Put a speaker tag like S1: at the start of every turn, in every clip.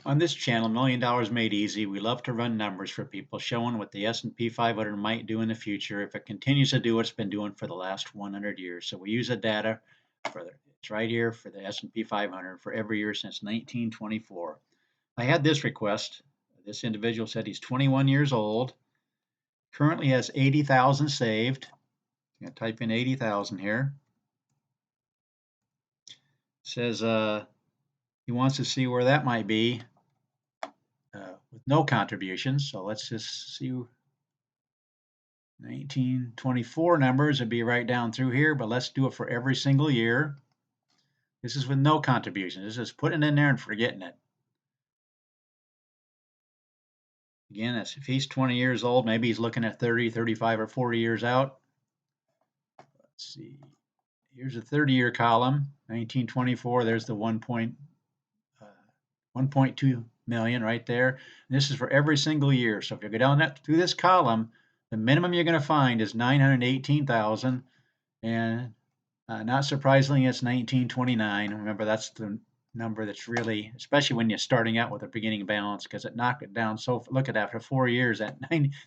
S1: On this channel, $1 Million Made Easy, we love to run numbers for people, showing what the S&P 500 might do in the future if it continues to do what it's been doing for the last 100 years. So we use the data it's right here for the S&P 500 for every year since 1924. I had this request. This individual said he's 21 years old, currently has 80,000 saved. I'm going to type in 80,000 here. Says he wants to see where that might be with no contributions. So let's just see. 1924 numbers would be right down through here, but let's do it for every single year. This is with no contributions. This is putting it in there and forgetting it. Again, if he's 20 years old, maybe he's looking at 30, 35, or 40 years out. Let's see. Here's a 30-year column, 1924. There's the 1.2 million right there. And this is for every single year. So if you go down through this column, the minimum you're going to find is 918,000, and not surprisingly, it's 1929. Remember, that's the number that's really, especially when you're starting out with a beginning balance, because it knocked it down. So look at after 4 years, that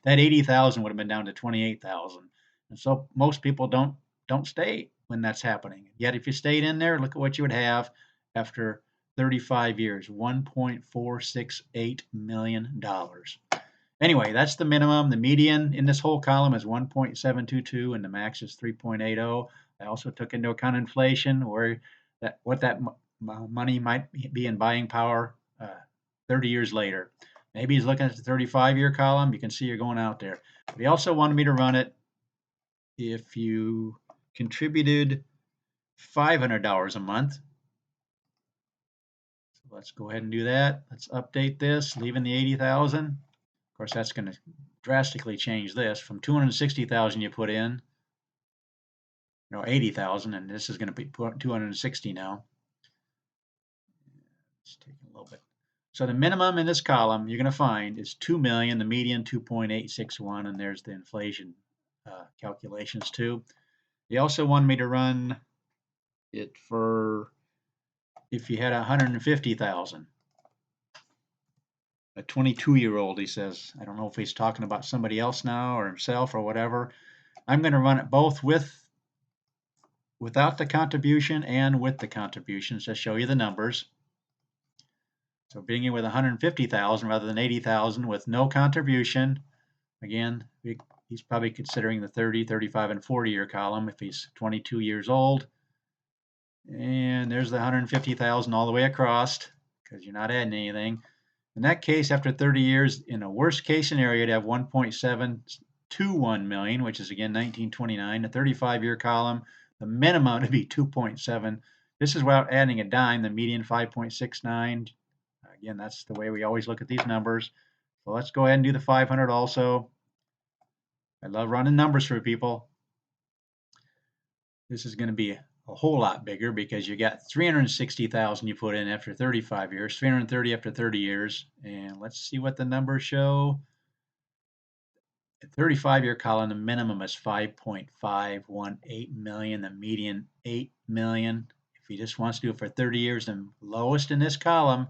S1: 80,000 would have been down to 28,000. And so most people don't stay when that's happening. Yet if you stayed in there, look at what you would have after 35 years, $1.468 million. Anyway, that's the minimum. The median in this whole column is 1.722, and the max is 3.80. I also took into account inflation, what that money might be in buying power 30 years later. Maybe he's looking at the 35-year column. You can see you're going out there. But he also wanted me to run it if you contributed $500 a month. So let's go ahead and do that. Let's update this, leaving the 80,000. Of course, that's going to drastically change this from 260,000 you put in, 80,000, and this is going to be 260 now. Let's take a little bit. So the minimum in this column you're going to find is 2 million, the median 2.861, and there's the inflation calculations too. They also wanted me to run it for if you had 150,000. A 22-year-old, he says. I don't know if he's talking about somebody else now or himself or whatever. I'm going to run it both without the contribution and with the contributions to show you the numbers. So beginning with 150,000 rather than 80,000 with no contribution. Again, he's probably considering the 30, 35, and 40-year column if he's 22 years old. And there's the 150,000 all the way across because you're not adding anything. In that case, after 30 years, in a worst case scenario, you'd have 1.721 million, which is again 1929. A 35-year column, the minimum would be 2.7. This is without adding a dime. The median 5.69. Again, that's the way we always look at these numbers. So let's go ahead and do the 500 also. I love running numbers for people. This is going to be a whole lot bigger because you got 360,000 you put in after 35 years, 330 after 30 years, and let's see what the numbers show. The 35-year column, the minimum is 5.518 million, the median 8 million. If he just wants to do it for 30 years, the lowest in this column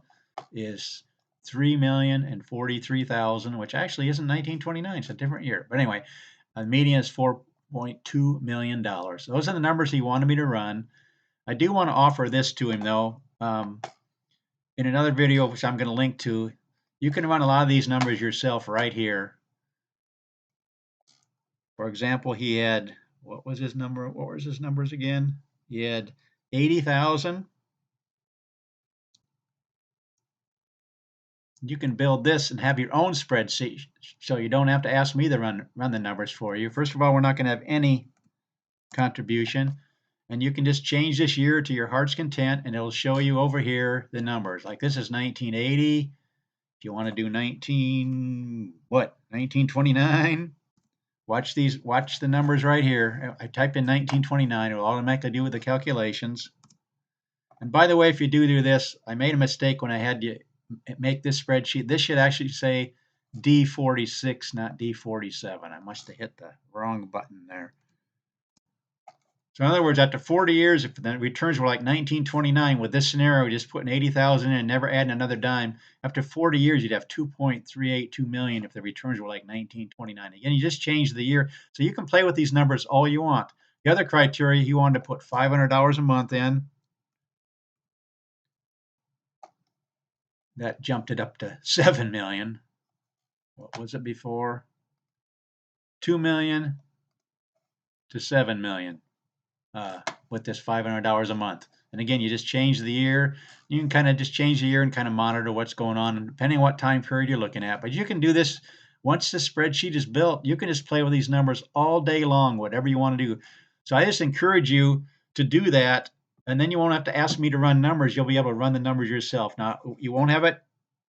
S1: is 3,043,000, which actually isn't 1929. It's a different year. But anyway, the median is $4.2 million. Those are the numbers he wanted me to run. I do want to offer this to him, though. In another video, which I'm going to link to, you can run a lot of these numbers yourself right here. For example, he had, what was his number? What was his numbers again? He had 80,000. You can build this and have your own spreadsheet, so you don't have to ask me to run the numbers for you. First of all, we're not going to have any contribution, and you can just change this year to your heart's content, and it'll show you over here the numbers. Like this is 1980. If you want to do 1929. Watch the numbers right here. I type in 1929. It will automatically do with the calculations. And by the way, if you do this, I made a mistake when I had to make this spreadsheet. This should actually say D46, not D47. I must have hit the wrong button there. So in other words, after 40 years, if the returns were like 1929, with this scenario, just putting 80,000 in and never adding another dime, after 40 years, you'd have 2.382 million if the returns were like 1929. Again, you just change the year. So you can play with these numbers all you want. The other criteria, you wanted to put $500 a month in. That jumped it up to 7 million. What was it before? 2 million to 7 million. With this $500 a month. And again, you just change the year. You can kind of just change the year and kind of monitor what's going on, and depending on what time period you're looking at. But you can do this once the spreadsheet is built. You can just play with these numbers all day long, whatever you want to do. So I just encourage you to do that, and then you won't have to ask me to run numbers. You'll be able to run the numbers yourself. Now, you won't have it.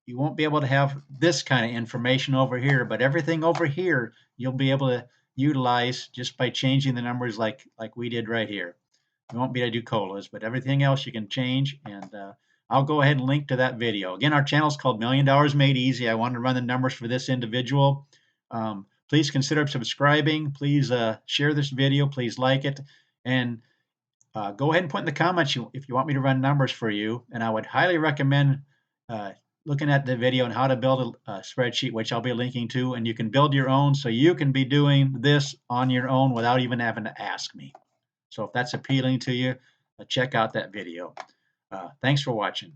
S1: You won't be able to have this kind of information over here, but everything over here you'll be able to utilize just by changing the numbers like we did right here. You won't be able to do colas, but everything else you can change. And I'll go ahead and link to that video. Again, our channel is called $1,000,000 Made Easy. I wanted to run the numbers for this individual. Please consider subscribing. Please share this video. Please like it. And go ahead and put in the comments if you want me to run numbers for you. And I would highly recommend uh, looking at the video on how to build a spreadsheet, which I'll be linking to. And you can build your own so you can be doing this on your own without even having to ask me. So if that's appealing to you, check out that video. Thanks for watching.